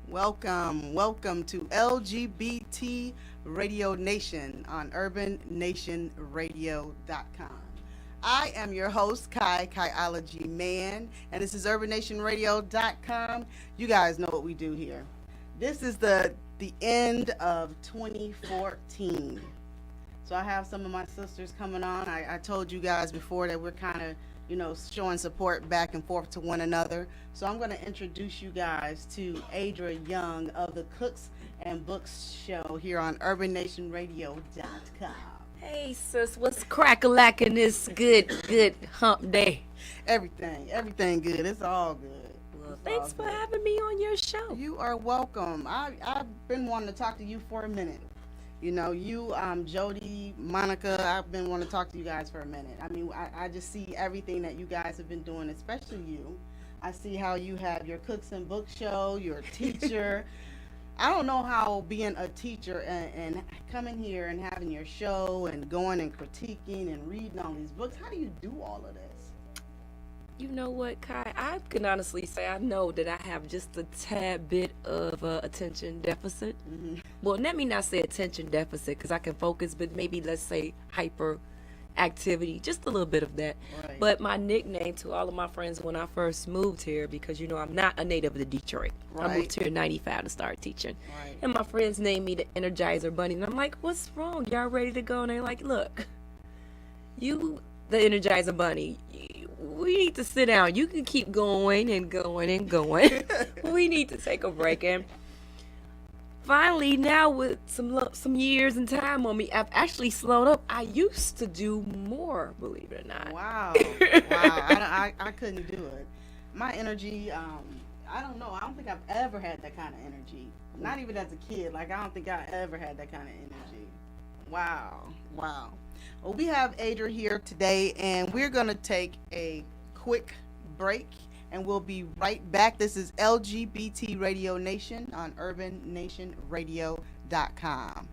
Welcome to LGBT Radio Nation on UrbanNationRadio.com. I am your host, Kaiology Man, and this is UrbanNationRadio.com. You guys know what we do here. This is the end of 2014. So I have some of my sisters coming on. I told you guys before that we're kind of, showing support back and forth to one another. So I'm going to introduce you guys to Adra Young of the Cooks and Books show here on UrbanNationRadio.com. Hey sis, what's crack-a-lackin' this good hump day? Everything good. It's all good. Well, thanks for having me on your show. You are welcome. I've been wanting to talk to you for a minute. Jody, Monica, I've been wanting to talk to you guys for a minute. I mean, I just see everything that you guys have been doing, especially you. I see how you have your Cooks and Book show, you're a teacher. I don't know how being a teacher and coming here and having your show and going and critiquing and reading all these books, how do you do all of this? You know what, Kai? I can honestly say I know that I have just a tad bit of attention deficit. Mm-hmm. Well, let me not say attention deficit because I can focus, but maybe let's say hyper activity, just a little bit of that. Right. But my nickname to all of my friends when I first moved here, because I'm not a native of Detroit. Right. I moved here in 95 to start teaching. Right. And my friends named me the Energizer Bunny. And I'm like, what's wrong? Y'all ready to go? And they're like, look, you, the Energizer Bunny, we need to sit down. You can keep going and going and going. We need to take a break. And finally, now with some years and time on me, I've actually slowed up. I used to do more, believe it or not. Wow. I couldn't do it. My energy, I don't know. I don't think I've ever had that kind of energy. Not even as a kid. I don't think I ever had that kind of energy. Wow. Well, we have Adra here today, and we're going to take a quick break, and we'll be right back. This is LGBT Radio Nation on UrbanNationRadio.com.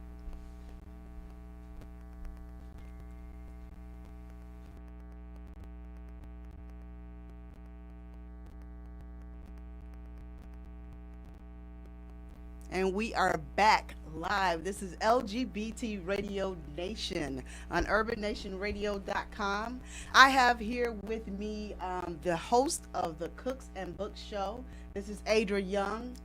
And we are back live. This is LGBT Radio Nation on UrbanNationRadio.com. I have here with me the host of the Cooks and Books show. This is Adra Young.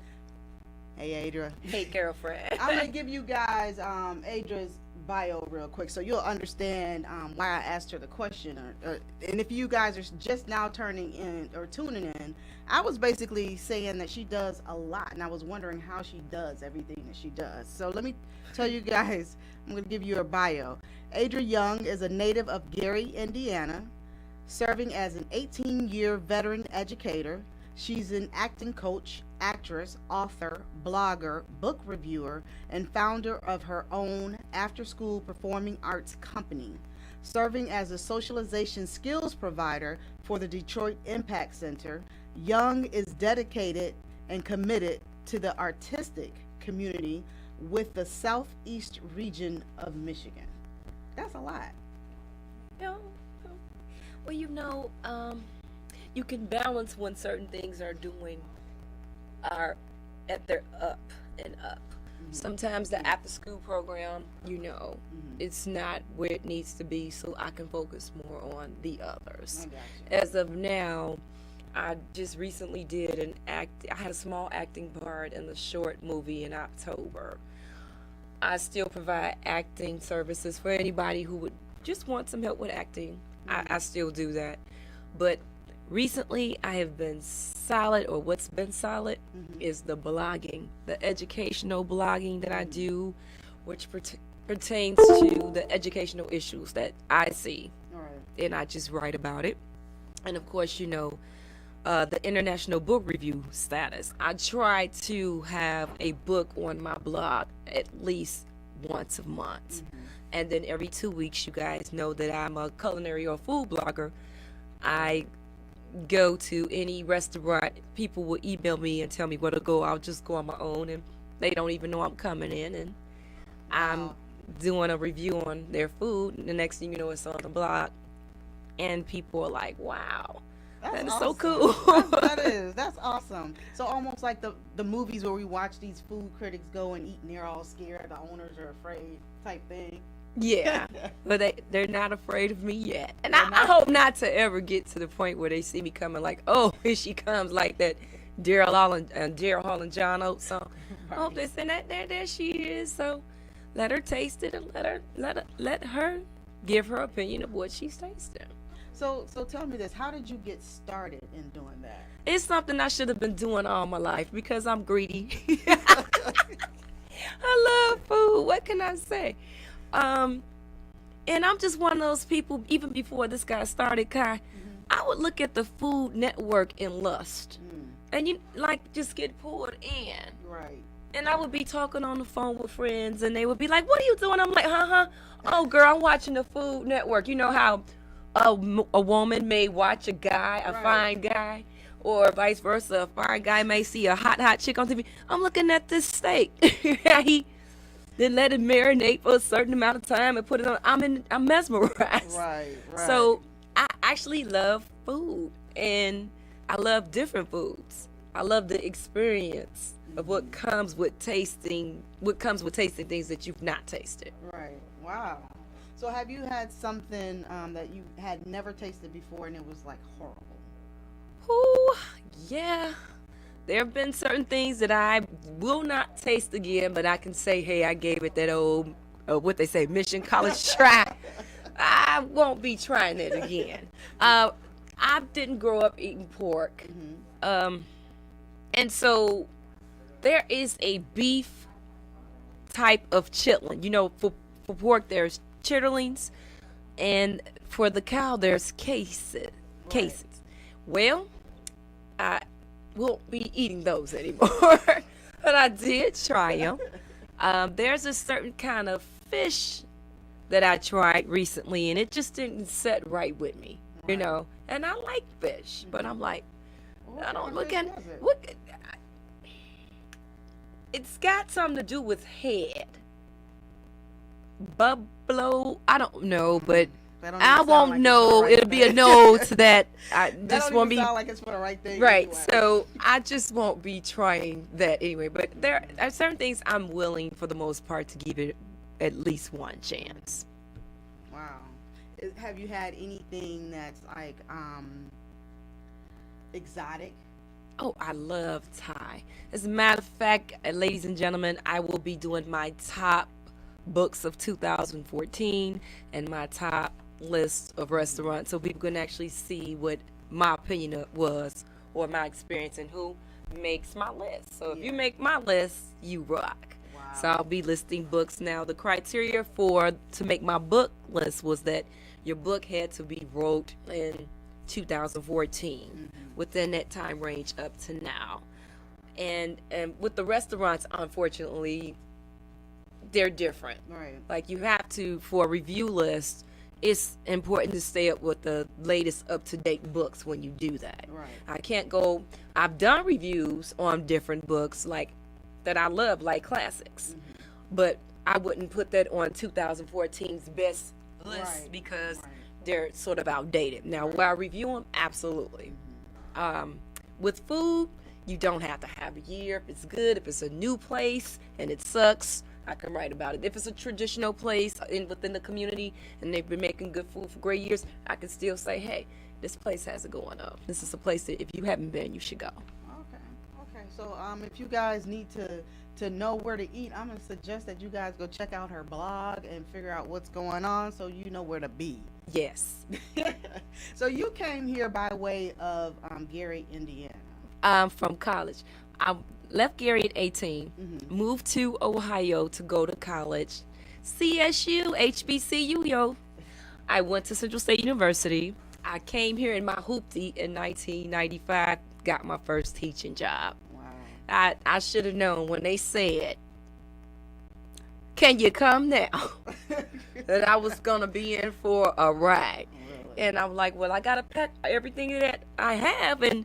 Hey, Adra. Hey, girlfriend. I'm going to give you guys Adra's bio real quick so you'll understand why I asked her the question. And if you guys are just now turning in or tuning in, I was basically saying that she does a lot, and I was wondering how she does everything that she does. So let me tell you guys, I'm going to give you her bio. Adra Young is a native of Gary, Indiana, serving as an 18-year veteran educator. She's an acting coach, actress, author, blogger, book reviewer, and founder of her own after-school performing arts company. Serving as a socialization skills provider for the Detroit Impact Center, Young is dedicated and committed to the artistic community with the Southeast region of Michigan. That's a lot. Well, you can balance when certain things are at their up and up. Mm-hmm. Sometimes the after school program, Mm-hmm. it's not where it needs to be, so I can focus more on the others. I got you. As of now, I just recently did I had a small acting part in the short movie in October. I still provide acting services for anybody who would just want some help with acting. Mm-hmm. I still do that. But recently, I have been solid, or what's been solid Mm-hmm. is the blogging, the educational blogging that I do, which pertains to the educational issues that I see. All right. And I just write about it. And of course, the international book review status. I try to have a book on my blog at least once a month. Mm-hmm. And then every 2 weeks, you guys know that I'm a culinary or food blogger. I go to any restaurant. People will email me and tell me where to go. I'll just go on my own, and they don't even know I'm coming in. And I'm doing a review on their food. And the next thing you know, it's on the blog. And people are like, wow. That's That is awesome. so cool. That's awesome. So almost like the movies where we watch these food critics go and eat and they're all scared, the owners are afraid type thing. Yeah, but they're not afraid of me yet, and They're I not. hope not to ever get to the point where they see me coming like, oh, here she comes, like that Daryl Hall and John Oates song. I hope they say that there she is. So let her taste it and let her give her opinion of what she's tasting. So tell me this, how did you get started in doing that? It's something I should have been doing all my life because I'm greedy. I love food. What can I say? And I'm just one of those people, even before this guy started, Kai, I would look at the Food Network in lust. And you like just get pulled in. Right. And I would be talking on the phone with friends and they would be like, what are you doing? I'm like, oh girl, I'm watching the Food Network. You know how a woman may watch a guy, a Right. fine guy, or vice versa. A fine guy may see a hot chick on TV. I'm looking at this steak. He then let it marinate for a certain amount of time and put it on. I'm mesmerized. Right. So I actually love food, and I love different foods. I love the experience of what comes with tasting things that you've not tasted. Right. Wow. So have you had something that you had never tasted before and it was like horrible? Ooh, yeah. There have been certain things that I will not taste again, but I can say, hey, I gave it that old, what they say, Mission College try. I won't be trying it again. I didn't grow up eating pork. And so there is a beef type of chitlin. You know, for pork, there's chitterlings, and for the cow, there's cases. Well, I won't be eating those anymore, but I did try them. There's a certain kind of fish that I tried recently, and it just didn't set right with me, you know. And I like fish, but I'm like, I don't look at what. It's got something to do with head. Buffalo, I don't know, but That don't I even sound won't like it's know. for the right It'll be a thing. no to that. I That just don't won't even be sound like it's for the right thing. right. anyway. So I just won't be trying that anyway. But there are certain things I'm willing, for the most part, to give it at least one chance. Wow. Have you had anything that's like exotic? Oh, I love Thai. As a matter of fact, ladies and gentlemen, I will be doing my top books of 2014 and my top list of restaurants, so people can actually see what my opinion was or my experience and who makes my list. So if you make my list, you rock. Wow. So I'll be listing books now. The criteria to make my book list was that your book had to be wrote in 2014, within that time range up to now. And with the restaurants, unfortunately, they're different. Right. Like you have to, for a review list, it's important to stay up with the latest up-to-date books when you do that. Right. I can't go, I've done reviews on different books like that I love, like classics, but I wouldn't put that on 2014's best list Right. because Right. they're sort of outdated. Now, will I review them? Absolutely. With food, you don't have to have a year. If it's good, if it's a new place and it sucks, I can write about it. If it's a traditional place within the community and they've been making good food for great years, I can still say, hey, this place has it going up. This is a place that if you haven't been, you should go. Okay. So if you guys need to know where to eat, I'm gonna suggest that you guys go check out her blog and figure out what's going on so you know where to be. Yes. So you came here by way of Gary, Indiana. From college. I left Gary at 18, moved to Ohio to go to college. CSU, HBCU, yo. I went to Central State University. I came here in my hoopty in 1995, got my first teaching job. Wow. I should have known when they said, can you come now? That I was going to be in for a ride. Really? And I'm like, well, I got to pack everything that I have and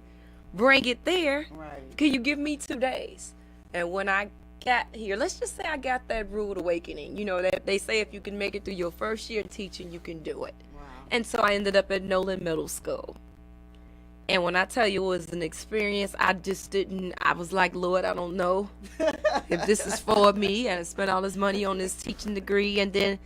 bring it there. Right. Can you give me 2 days? And when I got here, let's just say I got that rude awakening. You know, that they say if you can make it through your first year teaching, you can do it. Wow. And so I ended up at Nolan Middle School. And when I tell you it was an experience, I just didn't, I was like, Lord, I don't know if this is for me. And I spent all this money on this teaching degree. And then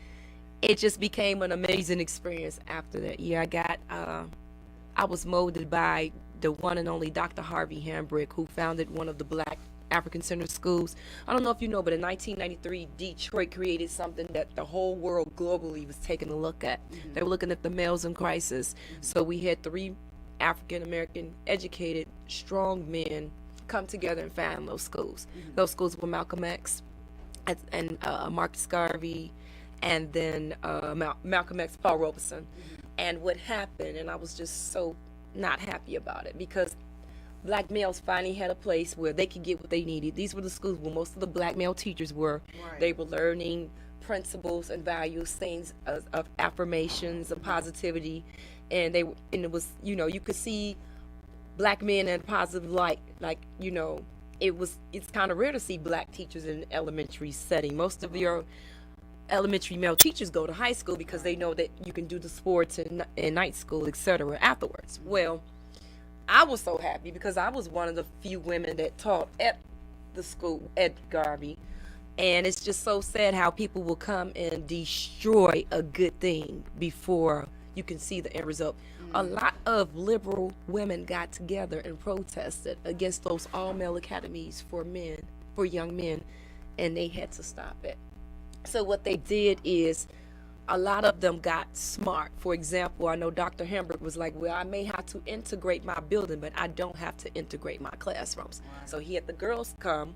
it just became an amazing experience after that year. I was molded by the one and only Dr. Harvey Hambrick, who founded one of the Black African Center schools. I don't know if you know, but in 1993, Detroit created something that the whole world globally was taking a look at. They were looking at the males in crisis. So we had 3 African American educated strong men come together and found those schools. Those schools were Malcolm X and Marcus Garvey, and then Malcolm X, Paul Robeson. And what happened, and I was just so not happy about it, because black males finally had a place where they could get what they needed. These were the schools where most of the black male teachers were. Right. They were learning principles and values, things of affirmations, of positivity. And it was, you could see black men in a positive light. Like, it's kind of rare to see black teachers in an elementary setting. Most of your elementary male teachers go to high school because they know that you can do the sports and night school, etc. afterwards. Well, I was so happy because I was one of the few women that taught at the school at Garvey. And it's just so sad how people will come and destroy a good thing before you can see the end result. A lot of liberal women got together and protested against those all-male academies for young men, and they had to stop it. So what they did is a lot of them got smart. For example, I know Dr. Hamburg was like, well, I may have to integrate my building, but I don't have to integrate my classrooms. Right. So he had the girls come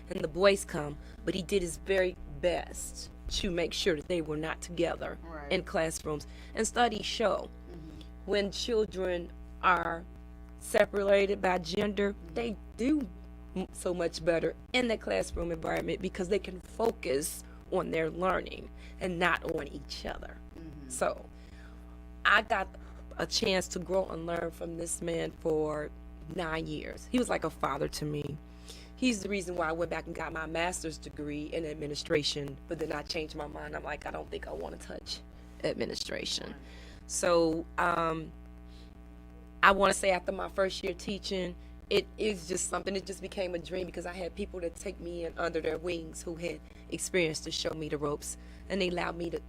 and the boys come, but he did his very best to make sure that they were not together in classrooms. And studies show when children are separated by gender, they do so much better in the classroom environment because they can focus on their learning and not on each other. So I got a chance to grow and learn from this man for 9 years. He was like a father to me. He's the reason why I went back and got my master's degree in administration, but then I changed my mind. I'm like, I don't think I want to touch administration. So I want to say after my first year teaching, it is just something, it just became a dream because I had people that take me in under their wings who had experience to show me the ropes, and they allowed me to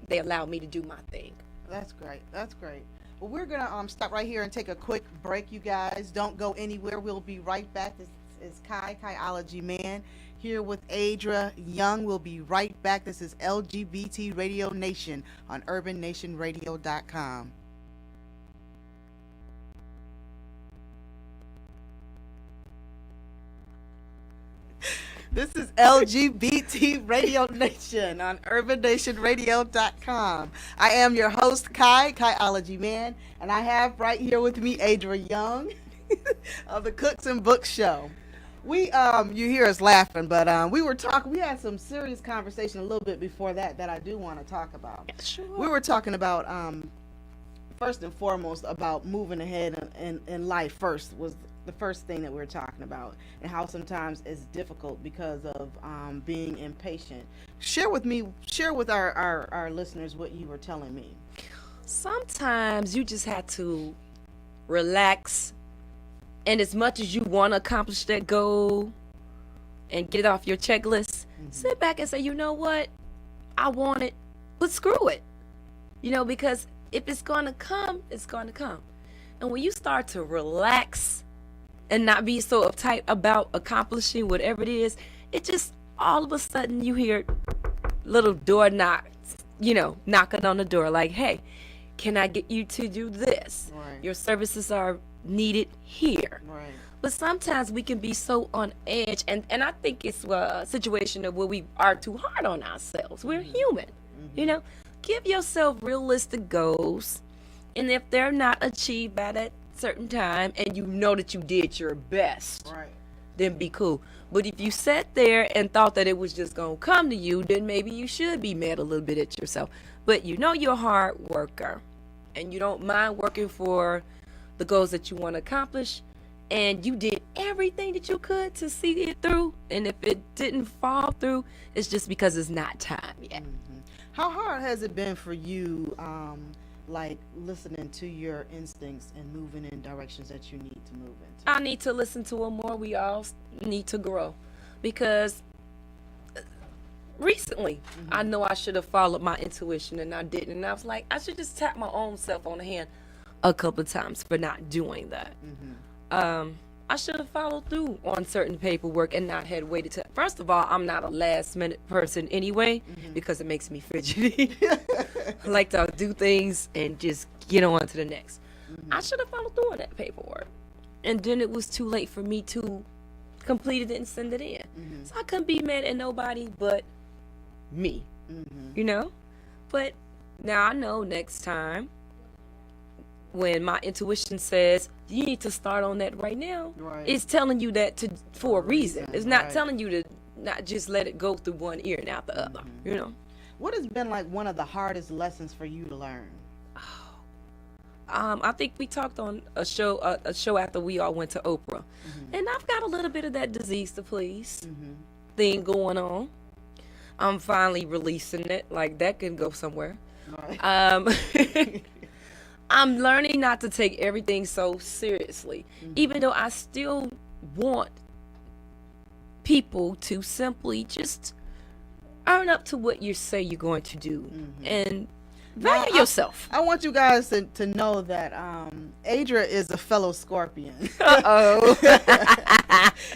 do my thing. That's great. That's great. Well, we're going to stop right here and take a quick break, you guys. Don't go anywhere. We'll be right back. This is Kaiology Man here with Adra Young. We'll be right back. This is LGBT Radio Nation on urbannationradio.com. This is LGBT Radio Nation on urbannationradio.com. I am your host, Kaiology Man, and I have right here with me Adra Young of the Cooks and Books Show. You hear us laughing, but we had some serious conversation a little bit before that I do want to talk about. Yeah, sure. We were talking about, first and foremost, about moving ahead in life first was the first thing that we were talking about, and how sometimes it's difficult because of being impatient. Share with our listeners what you were telling me. Sometimes you just have to relax, and as much as you want to accomplish that goal and get it off your checklist, sit back and say, you know what, I want it, but screw it. Because if it's going to come, it's going to come. And when you start to relax and not be so uptight about accomplishing whatever it is, it just all of a sudden you hear little door knocks, knocking on the door like, hey, can I get you to do this? Right. Your services are needed here. Right. But sometimes we can be so on edge, and I think it's a situation of where we are too hard on ourselves. We're human, Give yourself realistic goals, and if they're not achieved by that certain time and you know that you did your best, then be cool. But if you sat there and thought that it was just gonna come to you, then maybe you should be mad a little bit at yourself. But you're a hard worker and you don't mind working for the goals that you want to accomplish, and you did everything that you could to see it through, and if it didn't fall through, it's just because it's not time yet. How hard has it been for you like listening to your instincts and moving in directions that you need to move into? I need to listen to them more. We all need to grow, because recently I know I should have followed my intuition and I didn't. And I was like, I should just tap my own self on the hand a couple of times for not doing that. I should have followed through on certain paperwork and not had waited to. First of all, I'm not a last minute person anyway, because it makes me fidgety. I like to do things and just get on to the next. I should have followed through on that paperwork. And then it was too late for me to complete it and send it in. So I couldn't be mad at nobody but me, you know? But now I know next time when my intuition says you need to start on that right now, it's telling you that for a reason. It's not telling you to not just let it go through one ear and out the other, you know? What has been like one of the hardest lessons for you to learn? I think we talked on a show after we all went to Oprah, and I've got a little bit of that disease to please thing going on. I'm finally releasing it. Like, that can go somewhere. I'm learning not to take everything so seriously, even though I still want people to simply just earn up to what you say you're going to do and value yourself. I want you guys to know that Adra is a fellow Scorpion.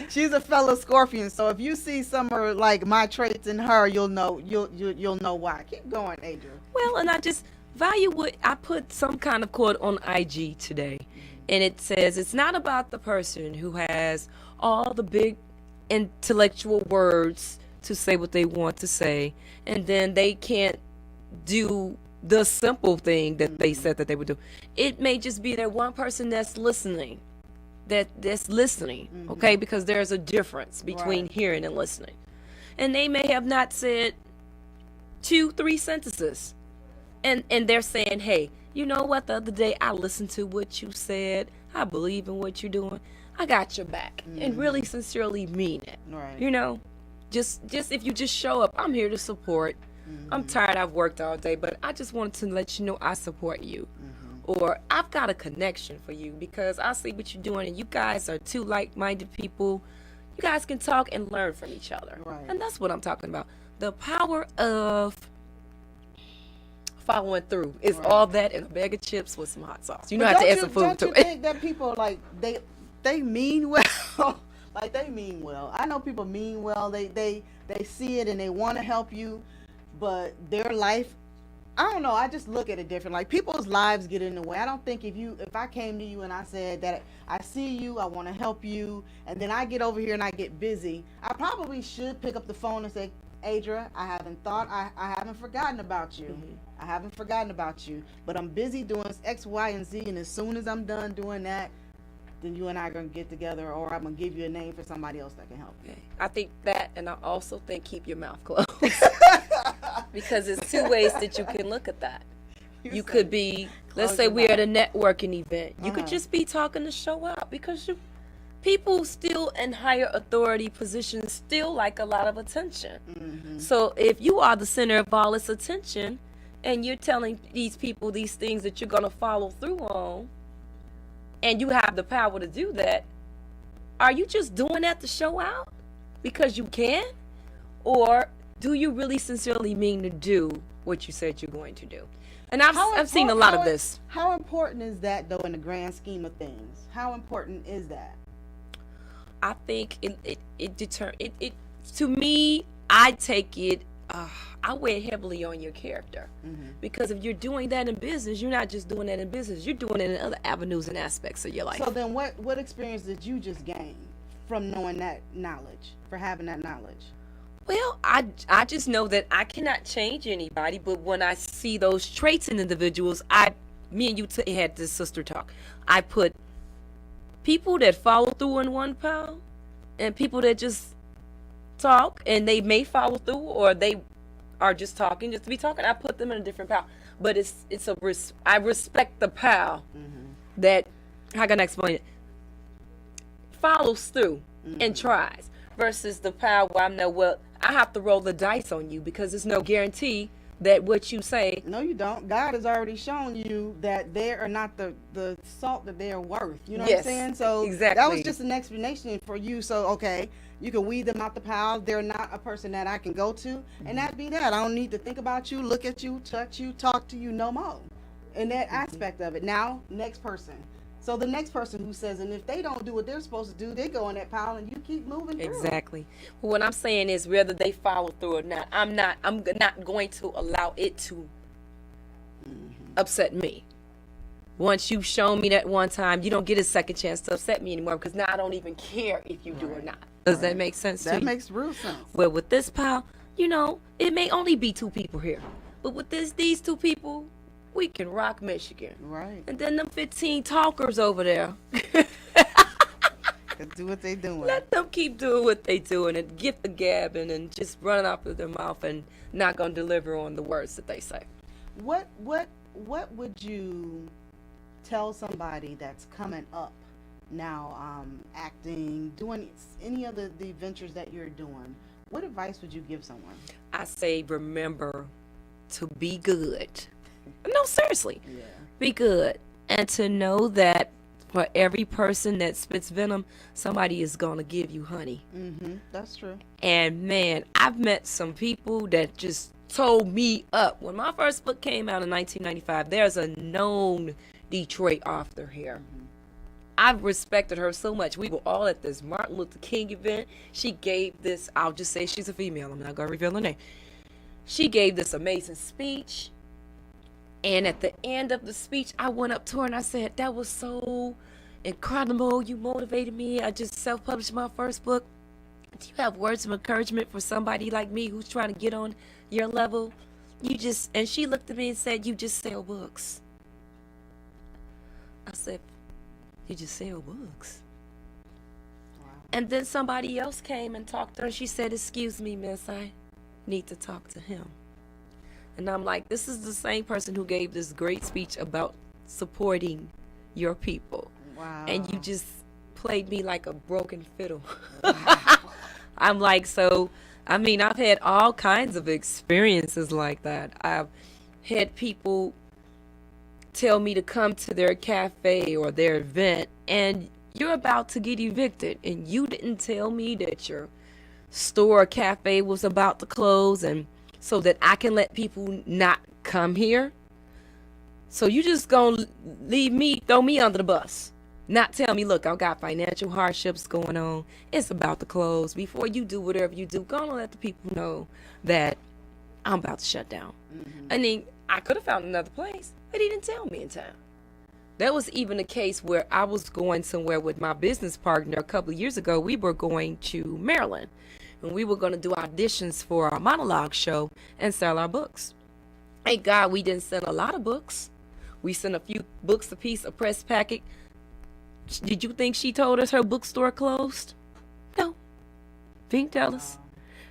She's a fellow Scorpion. So if you see some of like my traits in her, you'll know why. Keep going, Adra. Well, and I just value what I put some kind of quote on IG today, and it says it's not about the person who has all the big intellectual words to say what they want to say, and then they can't do the simple thing that they said that they would do. It may just be that one person that's listening, that's listening, okay? Because there's a difference between hearing and listening. And they may have not said 2-3 sentences. And they're saying, hey, you know what? The other day I listened to what you said. I believe in what you're doing. I got your back. And really sincerely mean it. You know, just if you just show up, I'm here to support. I'm tired. I've worked all day, but I just wanted to let you know I support you. Or I've got a connection for you because I see what you're doing, and you guys are two like-minded people. You guys can talk and learn from each other. And that's what I'm talking about. The power of following through is all that and a bag of chips with some hot sauce. You know how to add some food to it. Don't you think that people like they mean well? Like, they mean well. I know people mean well. They see it and they want to help you, but their life, I don't know. I just look at it different. Like, people's lives get in the way. I don't think if I came to you and I said that I see you, I want to help you, and then I get over here and I get busy, I probably should pick up the phone and say, Adra, I haven't forgotten about you. I haven't forgotten about you, but I'm busy doing X, Y, and Z, and as soon as I'm done doing that, then you and I are going to get together, or I'm going to give you a name for somebody else that can help you. I think that, and I also think keep your mouth closed. Because there's two ways that you can look at that. You could be, let's say we're at a networking event. You could just be talking to show out, because people still in higher authority positions still like a lot of attention. So if you are the center of all this attention and you're telling these people these things that you're going to follow through on, and you have the power to do that, are you just doing that to show out because you can? Or do you really sincerely mean to do what you said you're going to do? And I've seen a lot of this. How important is that, though, in the grand scheme of things? How important is that? I think it to me, I take it, I weigh it heavily on your character. Because if you're doing that in business, you're not just doing that in business, you're doing it in other avenues and aspects of your life. So then what experience did you just gain from knowing that knowledge, for having that knowledge? Well, I just know that I cannot change anybody, but when I see those traits in individuals, me and you had this sister talk. I put people that follow through in one pile, and people that just talk, and they may follow through, or they are just talking just to be talking. I put them in a different pile. But I respect the pile that, how can I explain it, follows through and tries, versus the pile where I know, well, I have to roll the dice on you because there's no guarantee that what you say. No, you don't. God has already shown you that they are not the salt that they are worth. You know what I'm Yes, saying? So exactly. that was just an explanation for you. So, okay, you can weed them out the pile. They're not a person that I can go to. And that be that. I don't need to think about you, look at you, touch you, talk to you no more. In that aspect of it. Now, next person. So the next person who says, and if they don't do what they're supposed to do, they go in that pile and you keep moving through. Exactly. Well, what I'm saying is whether they follow through or not, I'm not going to allow it to upset me. Once you've shown me that one time, you don't get a second chance to upset me anymore, because now I don't even care if you do or not. Does that make sense to you? That makes real sense. Well, with this pile, it may only be 2 people here, but with these 2 people, we can rock Michigan. Right. And then them 15 talkers over there. Do what they doing. Let them keep doing what they doing and get the gabbing and just running off of their mouth and not gonna deliver on the words that they say. What would you tell somebody that's coming up now, acting, doing any of the ventures that you're doing? What advice would you give someone? I say remember to be good. No, seriously. Yeah. Be good. And to know that for every person that spits venom, somebody is going to give you honey. Mm-hmm. That's true. And man, I've met some people that just told me up. When my first book came out in 1995, there's a known Detroit author here. Mm-hmm. I've respected her so much. We were all at this Martin Luther King event. She gave this, I'll just say she's a female. I'm not going to reveal her name. She gave this amazing speech. And at the end of the speech, I went up to her and I said, that was so incredible. You motivated me. I just self-published my first book. Do you have words of encouragement for somebody like me who's trying to get on your level? And she looked at me and said, you just sell books. I said, you just sell books. Wow. And then somebody else came and talked to her and she said, excuse me, miss, I need to talk to him. And I'm like, this is the same person who gave this great speech about supporting your people. Wow. And you just played me like a broken fiddle. I'm like, I've had all kinds of experiences like that. I've had people tell me to come to their cafe or their event, and you're about to get evicted, and you didn't tell me that your store or cafe was about to close, and so that I can let people not come here. So you just gonna throw me under the bus. Not tell me, look, I've got financial hardships going on. It's about to close. Before you do whatever you do, go on and let the people know that I'm about to shut down. Mm-hmm. I mean, I could have found another place, but he didn't tell me in time. That was even a case where I was going somewhere with my business partner a couple of years ago. We were going to Maryland. And we were going to do auditions for our monologue show and sell our books. Thank God we didn't sell a lot of books. We sent a few books a piece, a press packet. Did you think she told us her bookstore closed? No. Didn't tell us.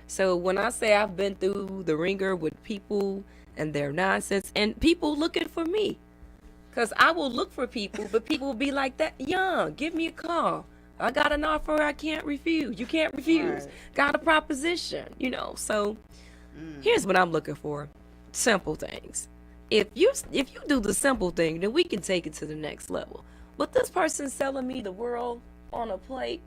So when I say I've been through the ringer with people and their nonsense and people looking for me, because I will look for people, but people will be like, that Young, give me a call. I got an offer I can't refuse. You can't refuse. Right. Got a proposition, So here's what I'm looking for. Simple things. If you do the simple thing, then we can take it to the next level. But this person's selling me the world on a plate.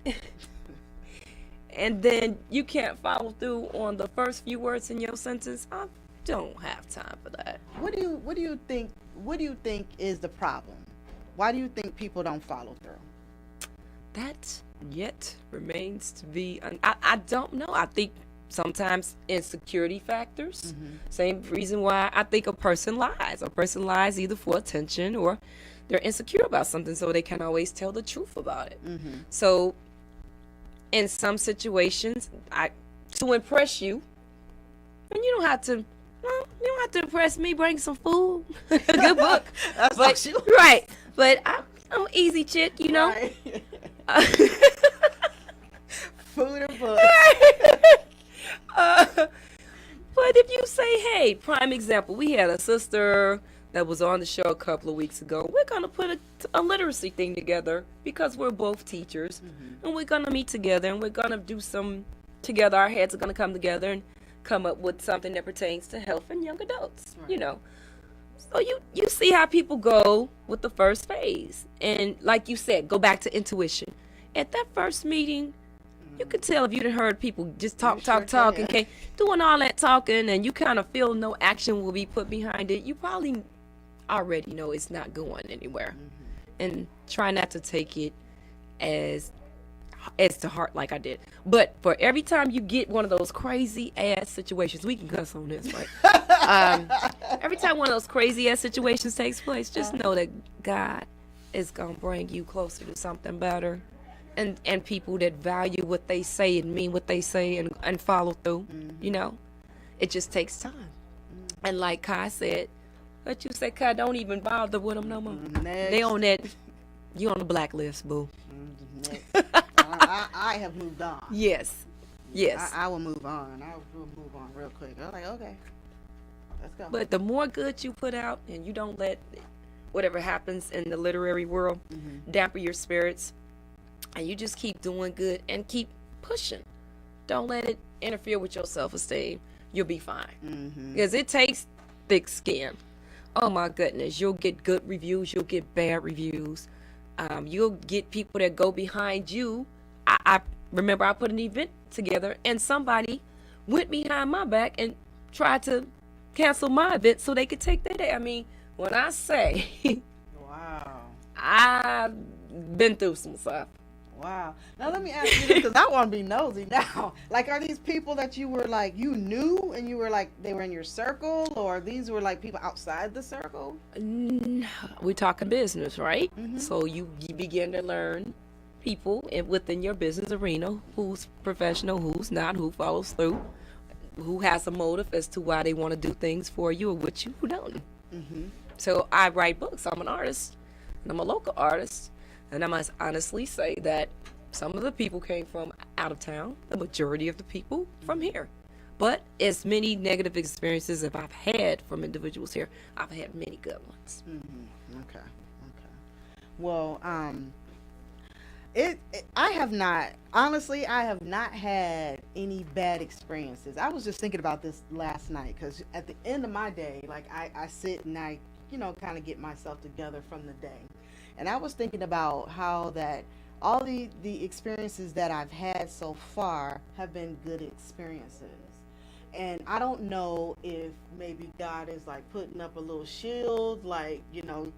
And then you can't follow through on the first few words in your sentence. I don't have time for that. What do you think is the problem? Why do you think people don't follow through? That yet remains to be, I don't know. I think sometimes insecurity factors. Mm-hmm. Same reason why I think a person lies. A person lies either for attention or they're insecure about something, so they can't always tell the truth about it. Mm-hmm. So in some situations, to impress you, and you don't have to impress me, bring some food. Good book. That's right. But I'm an easy chick, Right. Food and books. But if you say, hey, prime example, we had a sister that was on the show a couple of weeks ago. We're going to put a literacy thing together because we're both teachers. Mm-hmm. And we're going to meet together and we're going to do some together. Our heads are going to come together and come up with something that pertains to health and young adults, Right. you know. So you see how people go with the first phase. And like you said, go back to intuition. At that first meeting, you could tell if you done heard people just talk, You talk, sure talk, can. and doing all that talking, and you kind of feel no action will be put behind it. You probably already know it's not going anywhere. And try not to take it as to heart like I did. But for every time you get one of those crazy ass situations, we can cuss on this, right? Every time one of those crazy ass situations takes place, just know that God is gonna bring you closer to something better, and people that value what they say and mean what they say and follow through. You know, it just takes time. And like Kai said, what you say, Kai, don't even bother with them no more. Next. They on that. You on the blacklist, boo. Next. I have moved on. Yes. Yes. I will move on. I will move on real quick. I was like, okay, let's go. But the more good you put out, and you don't let whatever happens in the literary world dampen your spirits, and you just keep doing good and keep pushing. Don't let it interfere with your self-esteem. You'll be fine. Because it takes thick skin. Oh my goodness. You'll get good reviews. You'll get bad reviews. You'll get people that go behind you. I remember I put an event together and somebody went behind my back and tried to cancel my event so they could take their day. I mean, when I say Wow. I've been through some stuff. Wow. Now let me ask you this, because I want to be nosy now. Like, are these people that you were like, you knew and you were like, they were in your circle, or these were like people outside the circle? We're talking business, right? So you begin to learn people within your business arena, who's professional, who's not, who follows through, who has a motive as to why they want to do things for you or with you, who don't. So I write books. I'm an artist, and I'm a local artist, and I must honestly say that some of the people came from out of town, the majority of the people from here. But as many negative experiences as I've had from individuals here, I've had many good ones. Okay. Well, I have not, honestly, I have not had any bad experiences. I was just thinking about this last night, because at the end of my day, like, I sit and I, kind of get myself together from the day. And I was thinking about how that all the experiences that I've had so far have been good experiences. And I don't know if maybe God is like putting up a little shield, like,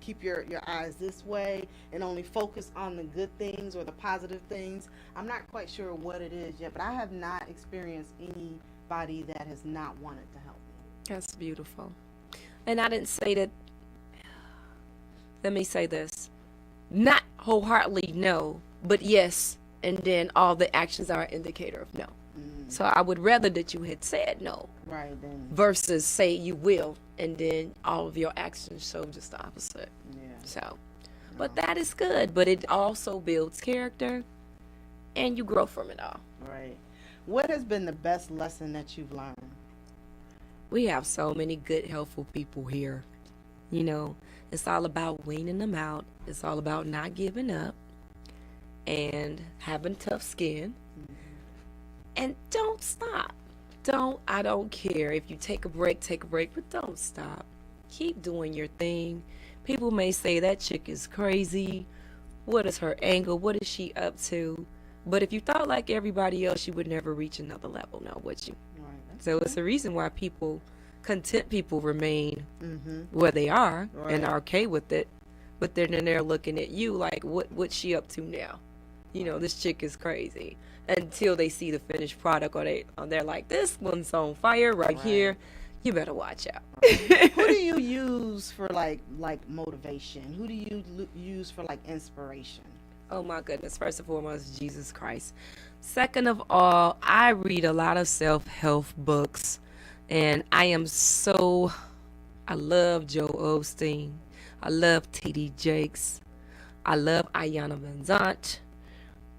keep your eyes this way and only focus on the good things or the positive things. I'm not quite sure what it is yet, but I have not experienced anybody that has not wanted to help me. That's beautiful. And I didn't say that, let me say this, not wholeheartedly no, but yes, and then all the actions are an indicator of no. So I would rather that you had said no, Right then. versus say you will, and then all of your actions show just the opposite. Yeah. So, but that is good, but it also builds character, and you grow from it all. Right. What has been the best lesson that you've learned? We have so many good, helpful people here. It's all about weaning them out. It's all about not giving up and having tough skin. And don't stop. I don't care if you take a break, but don't stop. Keep doing your thing. People may say that chick is crazy. What is her angle? What is she up to? But if you thought like everybody else, you would never reach another level now, would you? Right. So it's a reason why content people remain where they are and are okay with it. But then they're looking at you like, what's she up to now? This chick is crazy. Until they see the finished product, or they're like, this one's on fire right here. You better watch out. Who do you use for like motivation? Who do you use for like inspiration? Oh my goodness. First and foremost, Jesus Christ. Second of all, I read a lot of self-help books, and I love Joe Osteen. I love T.D. Jakes. I love Ayanna Van Zant.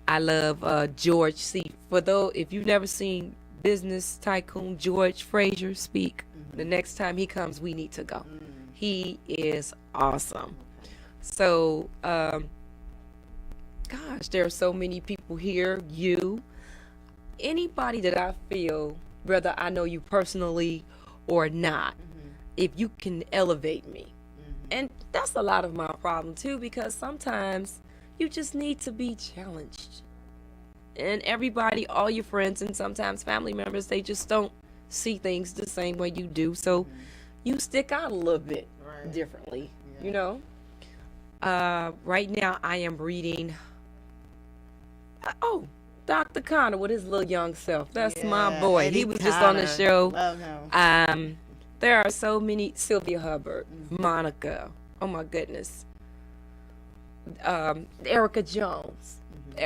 I love George C. If you've never seen business tycoon George Frazier speak, the next time he comes, we need to go. He is awesome. So, gosh, there are so many people here. Anybody that I feel whether I know you personally or not, if you can elevate me. And that's a lot of my problem too, because sometimes you just need to be challenged. And everybody, all your friends and sometimes family members, they just don't see things the same way you do. So you stick out a little bit differently, you know? Right now I am reading, Dr. Connor with his little young self. That's my boy. Eddie He was just on the show. Love him. There are so many, Sylvia Hubbard, Monica, oh my goodness, Erica Jones.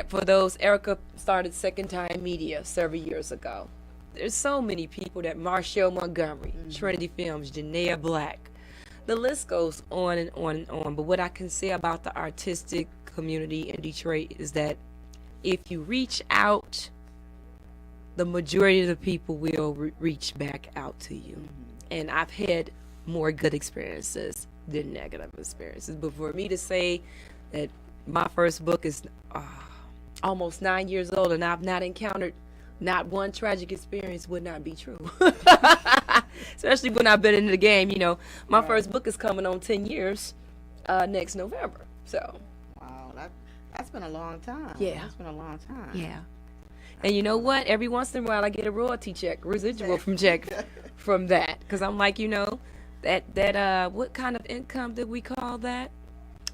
For those, Erica started Second Time Media several years ago. There's so many people, that Marshall Montgomery, Trinity Films, Janaea Black. The list goes on and on and on. But what I can say about the artistic community in Detroit is that if you reach out, the majority of the people will reach back out to you. And I've had more good experiences than negative experiences. But for me to say that my first book is almost 9 years old and I've not encountered not one tragic experience would not be true. Especially when I've been in the game, you know. My first book is coming on 10 years next November. So. Wow, that's been a long time. Yeah. That's been a long time. Yeah. And you know what? Every once in a while I get a royalty check, residual from that. Because I'm like, you know, that what kind of income did we call that?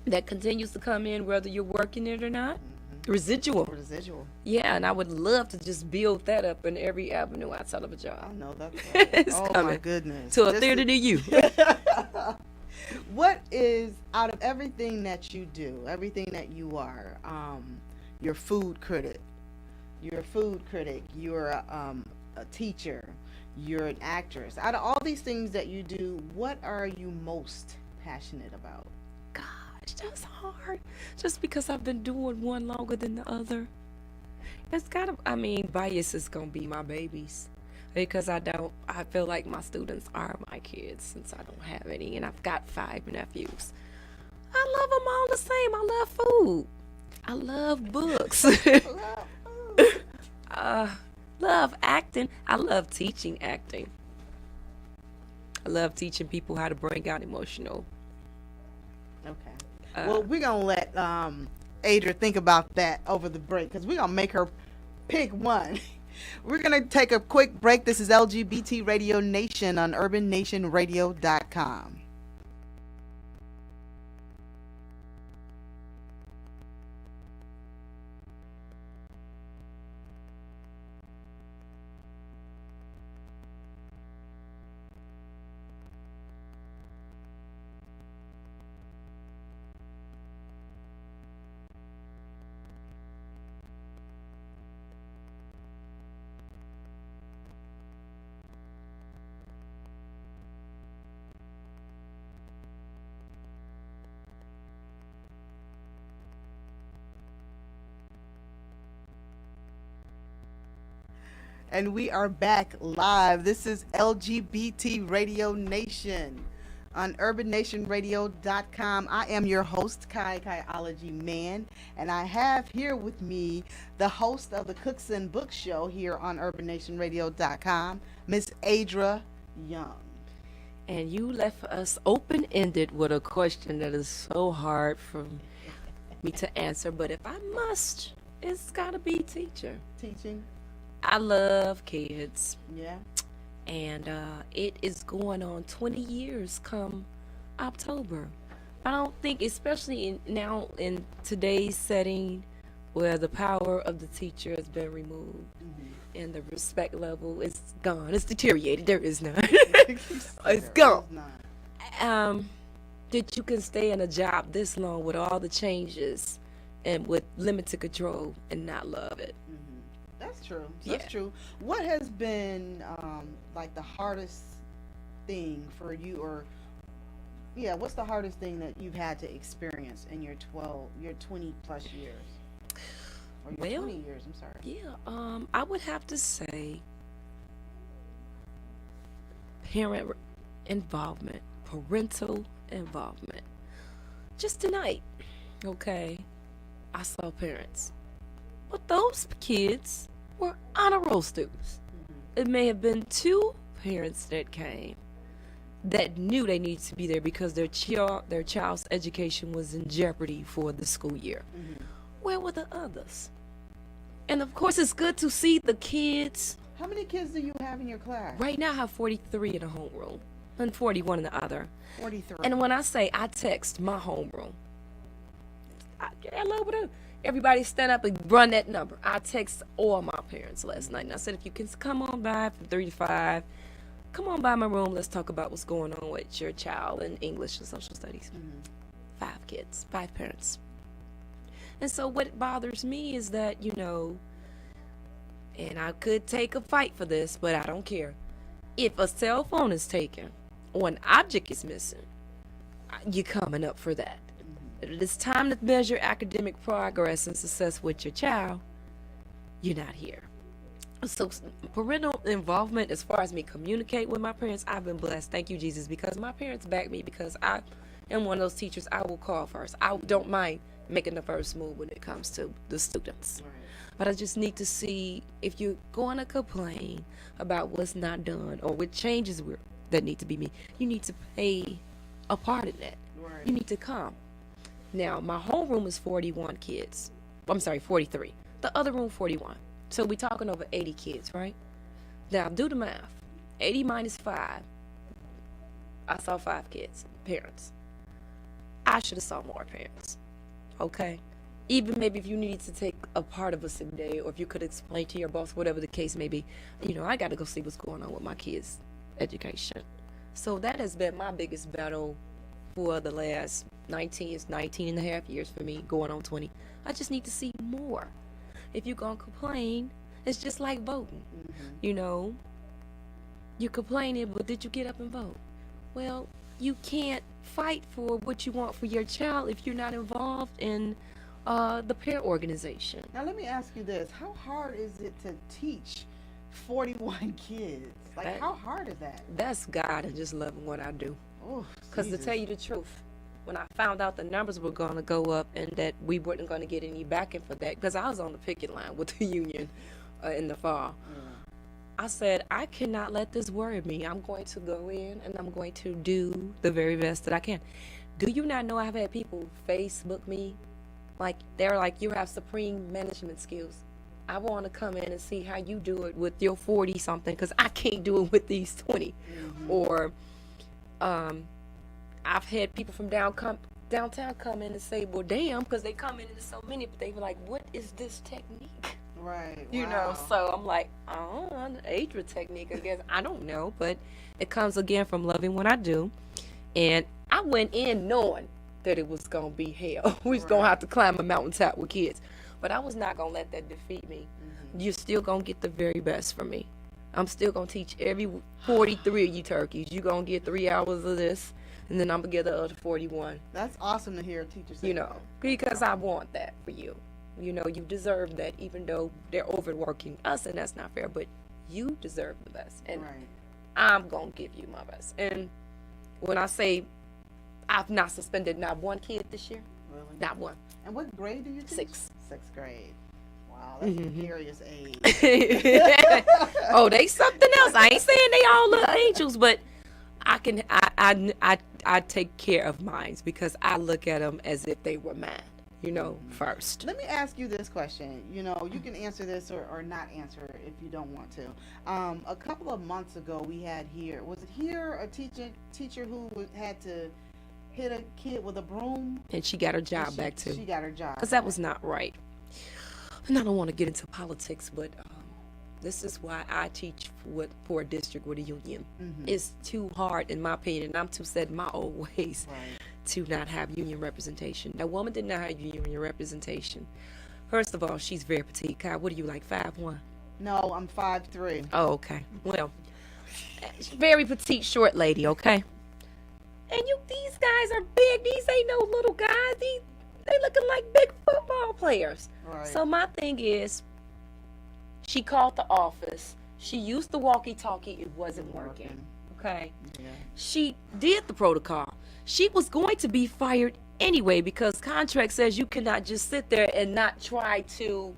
That continues to come in whether you're working it or not? Residual. Yeah, and I would love to just build that up in every avenue outside of a job. I know that's It's oh coming my goodness. to a theater to you. What is, out of everything that you do, everything that you are, you're a food critic, you're a teacher, you're an actress. Out of all these things that you do, what are you most passionate about? Gosh, that's hard. Just because I've been doing one longer than the other. It's gotta, I mean, bias is gonna be my babies. Because I feel like my students are my kids since I don't have any. And I've got 5 nephews. I love them all the same. I love food. I love books. Love acting. I love teaching acting. I love teaching people how to bring out emotional. Okay. Well, we're going to let Adra think about that over the break because we're going to make her pick one. We're going to take a quick break. This is LGBT Radio Nation on urbannationradio.com. And we are back live. This is LGBT Radio Nation on urbannationradio.com. I am your host, Kaiology Man, and I have here with me the host of the Cooks and Books Show here on urbannationradio.com, Miss Adra Young. And you left us open-ended with a question that is so hard for me to answer, but if I must, it's got to be teacher. Teaching? I love kids. Yeah. And it is going on 20 years come October. I don't think, especially now in today's setting where the power of the teacher has been removed and the respect level is gone. It's deteriorated. There is none. It's gone. That you can stay in a job this long with all the changes and with limited control and not love it. That's true. That's true. What has been like the hardest thing for you, or what's the hardest thing that you've had to experience in your 20 plus years, or your 20 years? I'm sorry. Yeah. I would have to say parental involvement. Just tonight, okay, I saw parents. But those kids were honor roll students. it may have been two parents that came that knew they needed to be there because their child's education was in jeopardy for the school year. Where were the others? And of course, it's good to see the kids. How many kids do you have in your class? Right now, I have 43 in the homeroom and 41 in the other. 43. And when I say I text my homeroom, I love it. Everybody stand up and run that number. I text all my parents last night, and I said, if you can come on by from 3 to 5, come on by my room. Let's talk about what's going on with your child in English and social studies. 5 kids, 5 parents. And so what bothers me is that, you know, and I could take a fight for this, but I don't care. If a cell phone is taken or an object is missing, you're coming up for that. It's time to measure academic progress and success with your child. You're not here. So parental involvement, as far as me communicate with my parents, I've been blessed. Thank you, Jesus, because my parents back me, because I am one of those teachers I will call first. I don't mind making the first move when it comes to the students. Right. But I just need to see if you're going to complain about what's not done or what changes that need to be made. You need to pay a part of that. Right. You need to come. Now, my homeroom is 41 kids. I'm sorry, 43. The other room, 41. So we're talking over 80 kids, right? Now, do the math. 80 minus 5. I saw 5 kids, parents. I should have saw more parents, okay? Even maybe if you needed to take a part of a sick day, or if you could explain to your boss, whatever the case may be, you know, I got to go see what's going on with my kids' education. So that has been my biggest battle for the last 19 and a half years for me, going on 20. I just need to see more. If you're going to complain, it's just like voting. You know, you're complaining, but did you get up and vote? Well, you can't fight for what you want for your child if you're not involved in the parent organization. Now, let me ask you this. How hard is it to teach 41 kids? Like, how hard is that? That's God and just loving what I do. Because to tell you the truth, when I found out the numbers were going to go up and that we weren't going to get any backing for that, because I was on the picket line with the union in the fall, I said, I cannot let this worry me. I'm going to go in and I'm going to do the very best that I can. Do you not know I've had people Facebook me? Like, they're like, you have supreme management skills. I want to come in and see how you do it with your 40-something, because I can't do it with these 20. Or I've had people from downtown come in and say, well, damn, because they come in and there's so many, but they were like, what is this technique? Right. You know, so I'm like, oh, the Adra technique, I guess. I don't know, but it comes again from loving what I do. And I went in knowing that it was going to be hell. We was going to have to climb a mountaintop with kids. But I was not going to let that defeat me. You're still going to get the very best from me. I'm still going to teach every 43 of you turkeys. You're going to get 3 hours of this, and then I'm going to get the other 41. That's awesome to hear a teacher say. You know, because I want that for you. You know, you deserve that, even though they're overworking us, and that's not fair. But you deserve the best, and I'm going to give you my best. And when I say I've not suspended not one kid this year, not one. And what grade do you teach? 6th. 6th grade. Wow, that's a curious age. Oh, they something else. I ain't saying they all little angels, but I take care of mine because I look at them as if they were mine. You know, first. Let me ask you this question. You know, you can answer this or not answer if you don't want to. A couple of months ago, we had here, was it here, a teacher who had to hit a kid with a broom? And she got her job back, too. She got her job. Because that was not right. And I don't want to get into politics, but this is why I teach for a district with a union. It's too hard, in my opinion, and I'm too set in my old ways. To not have union representation. That woman did not have union representation. First of all, she's very petite. Kai, what are you, like 5'1"? No, I'm 5'3". Oh, okay. Well, very petite, short lady, okay? And these guys are big. These ain't no little guys. They looking like big football players. Right. So my thing is, she called the office. She used the walkie-talkie. It wasn't working. Okay? Yeah. She did the protocol. She was going to be fired anyway because contract says you cannot just sit there and not try to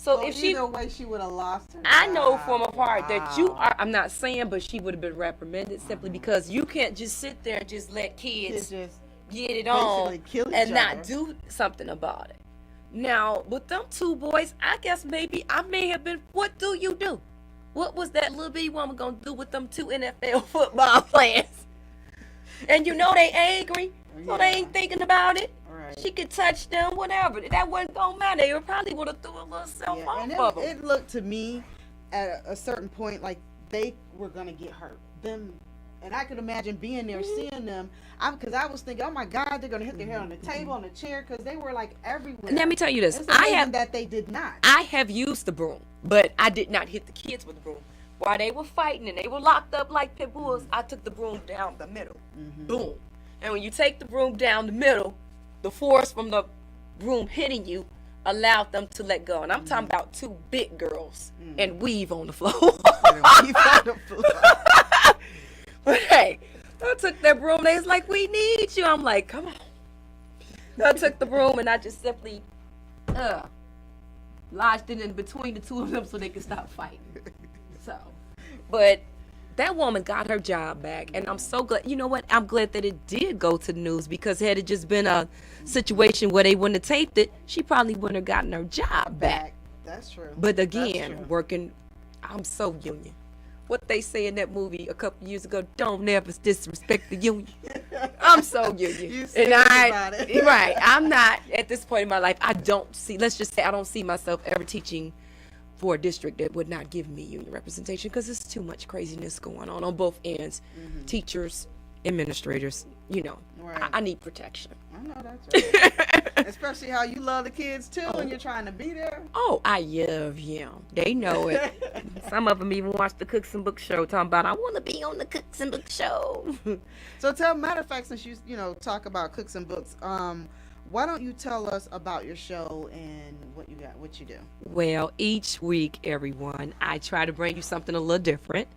So if she, either way, she would have lost her I know job. from a part that you Wow. are, I'm not saying, but she would have been reprimanded simply because you can't just sit there and just let kids Kids just get it on basically kill each and not other. do something about it. Now, with them two boys, I guess maybe I may have been, what do you do? What was that little bitty woman gonna do with them two NFL football players? And you know they angry, so they ain't thinking about it. Right. She could touch them, whatever. That wasn't gonna matter. They probably would have threw a little self Yeah, off and of them. it looked to me at a certain point like they were gonna get hurt. Them, and I could imagine being there, seeing them. Because I was thinking, oh my God, they're gonna hit their head on the table, on the chair, because they were like everywhere. Let me tell you this: It's I amazing have that they did not. I have used the broom, but I did not hit the kids with the broom. While they were fighting and they were locked up like pit bulls, I took the broom down the middle. Boom. And when you take the broom down the middle, the force from the broom hitting you allowed them to let go. And I'm talking about two big girls and weave on the floor. But hey, I took that broom. They was like, we need you. I'm like, come on. I took the broom and I just simply lodged it in between the two of them so they could stop fighting. So, but that woman got her job back, and I'm so glad. You know what? I'm glad that it did go to the news, because had it just been a situation where they wouldn't have taped it, she probably wouldn't have gotten her job back. That's true. But That's again, true. working, I'm so union. What they say in that movie a couple years ago, don't never disrespect the union. I'm so union. You serious about it. Right. I'm not, at this point in my life, I don't see, let's just say I don't see myself ever teaching for a district that would not give me union representation, because there's too much craziness going on both ends. Teachers, administrators, Right. I need protection. I know that's right. Especially how you love the kids too, and you're trying to be there. Oh, I love them. They know it. Some of them even watch the Cooks and Book Show, talking about, I want to be on the Cooks and Book Show. So matter of fact, since you talk about cooks and books, why don't you tell us about your show and what you do? Well, each week, everyone, I try to bring you something a little different.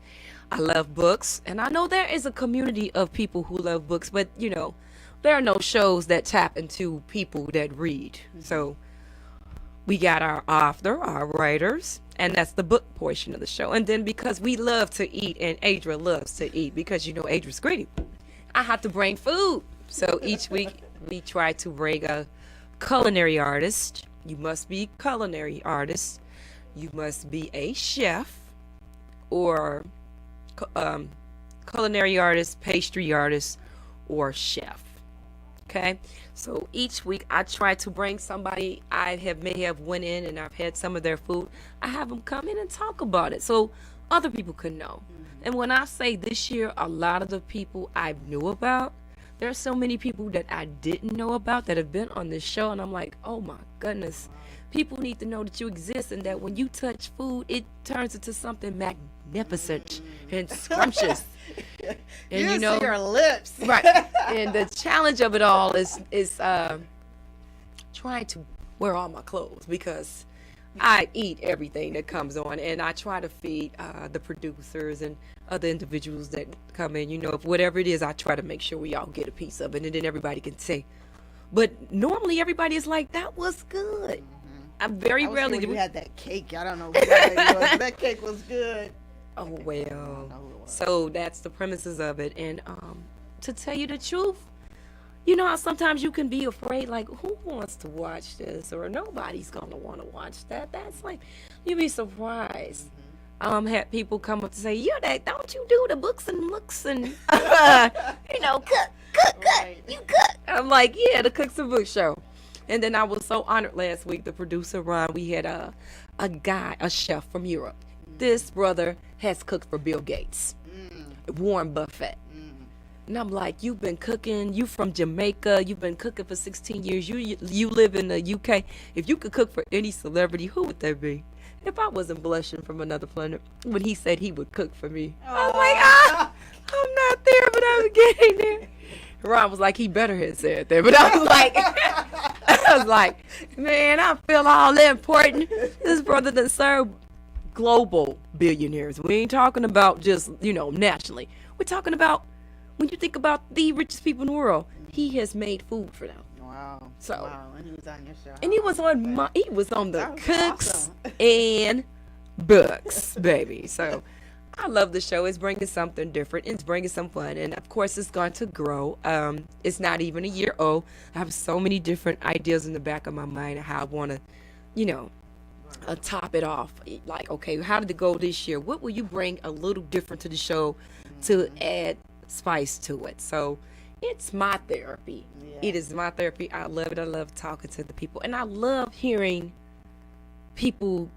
I love books, and I know there is a community of people who love books, but, there are no shows that tap into people that read. So we got our author, our writers, and that's the book portion of the show. And then because we love to eat, and Adra loves to eat, because Adra's greedy, I have to bring food. So each week we try to bring a culinary artist. You must be a culinary artist. You must be a chef, or culinary artist, pastry artist, or chef. Okay, so each week I try to bring somebody may have went in and I've had some of their food. I have them come in and talk about it so other people can know. And when I say this year, a lot of the people I knew about, there are so many people that I didn't know about that have been on this show, and I'm like, oh my goodness, people need to know that you exist, and that when you touch food, it turns into something magnificent and scrumptious. And you see your lips. Right. And the challenge of it all is trying to wear all my clothes, because I eat everything that comes on, and I try to feed the producers and other individuals that come in. If whatever it is, I try to make sure we all get a piece of it, and then everybody can say. But normally everybody is like, that was good. I very rarely do. You had that cake. I don't know what it was. That cake was good. Oh, well. So that's the premises of it. And to tell you the truth, how sometimes you can be afraid, like, who wants to watch this? Or nobody's going to want to watch that. That's like, you'd be surprised. Had people come up to say, don't you do the books and looks and, cook, Right. you cook. I'm like, yeah, the Cooks and Book Show. And then I was so honored last week, the producer, Ron, we had a chef from Europe. This brother has cooked for Bill Gates, Warren Buffett. And I'm like, you've been cooking, you from Jamaica, you've been cooking for 16 years, you live in the UK. If you could cook for any celebrity, who would that be? If I wasn't blushing from another planet when he said he would cook for me. I'm like, I'm not there, but I'm getting there. Ron was like, he better have said that. But I was like, man, I feel all important. This brother done served global billionaires. We ain't talking about just, nationally. We're talking about, when you think about the richest people in the world, he has made food for them. Wow. So, and he was on your show. and he was on the That was Cooks awesome. and books, baby. So I love the show. It's bringing something different. It's bringing some fun, and of course, it's going to grow. It's not even a year old. I have so many different ideas in the back of my mind of how I want to, you know, top it off. Like, okay, how did it go this year? What will you bring a little different to the show to add spice to it? So it's my therapy. Yeah. It is my therapy. I love it. I love talking to the people, and I love hearing people.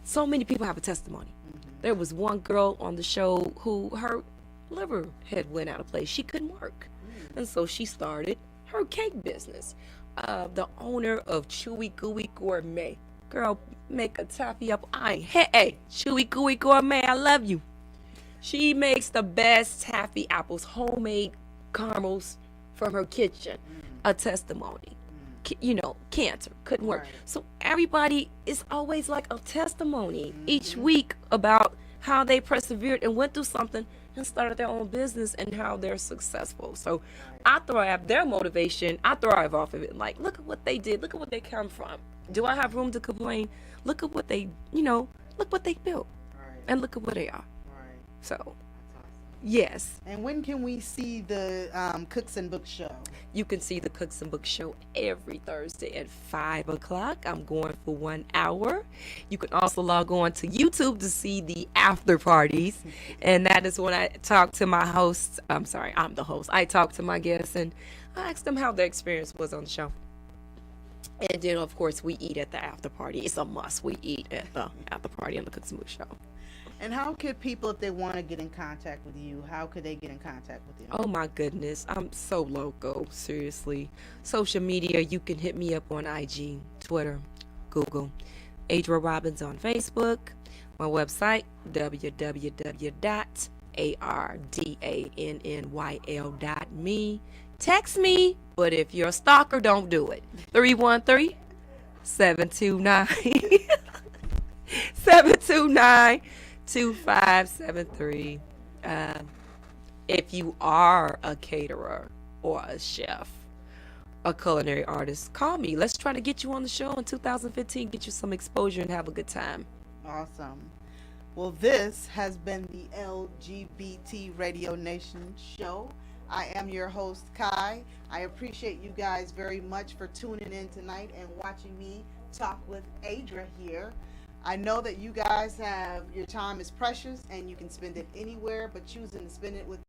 So many people have a testimony. There was one girl on the show who her liver had went out of place. She couldn't work, and so she started her cake business. The owner of Chewy Gooey Gourmet, girl, make a taffy up. Hey, Chewy Gooey Gourmet, I love you. She makes the best taffy apples, homemade caramels from her kitchen. A testimony. Cancer couldn't work. Right. So everybody is always like a testimony each week about how they persevered and went through something and started their own business and how they're successful. So I thrive their motivation. I thrive off of it. Like, look at what they did. Look at what they come from. Do I have room to complain? Look at what they, look what they built, Right. and look at where they are. Right. So That's awesome. yes. And when can we see the Cooks and Books show? You can see the Cooks and Books show every Thursday at 5 o'clock. I'm going for 1 hour. You can also log on to YouTube to see the after parties. And that is when I talk to my hosts. I'm sorry, I'm the host. I talk to my guests and I ask them how their experience was on the show. And then, of course, we eat at the after party. It's a must. We eat at the after party on the Cooks and Books show. And how could people, if they want to get in contact with you, how could they get in contact with you? Oh my goodness, I'm so loco, seriously. Social media, you can hit me up on IG, Twitter, Google. Adra Robbins on Facebook. My website, www.ardannYL.me. Text me, but if you're a stalker, don't do it. 313-729 2573. If you are a caterer or a chef, a culinary artist, call me. Let's try to get you on the show in 2015, get you some exposure and have a good time. Awesome. Well, this has been the LGBT Radio Nation show. I am your host, Kai. I appreciate you guys very much for tuning in tonight and watching me talk with Adra here. I know that you guys have, your time is precious and you can spend it anywhere, but choosing to spend it with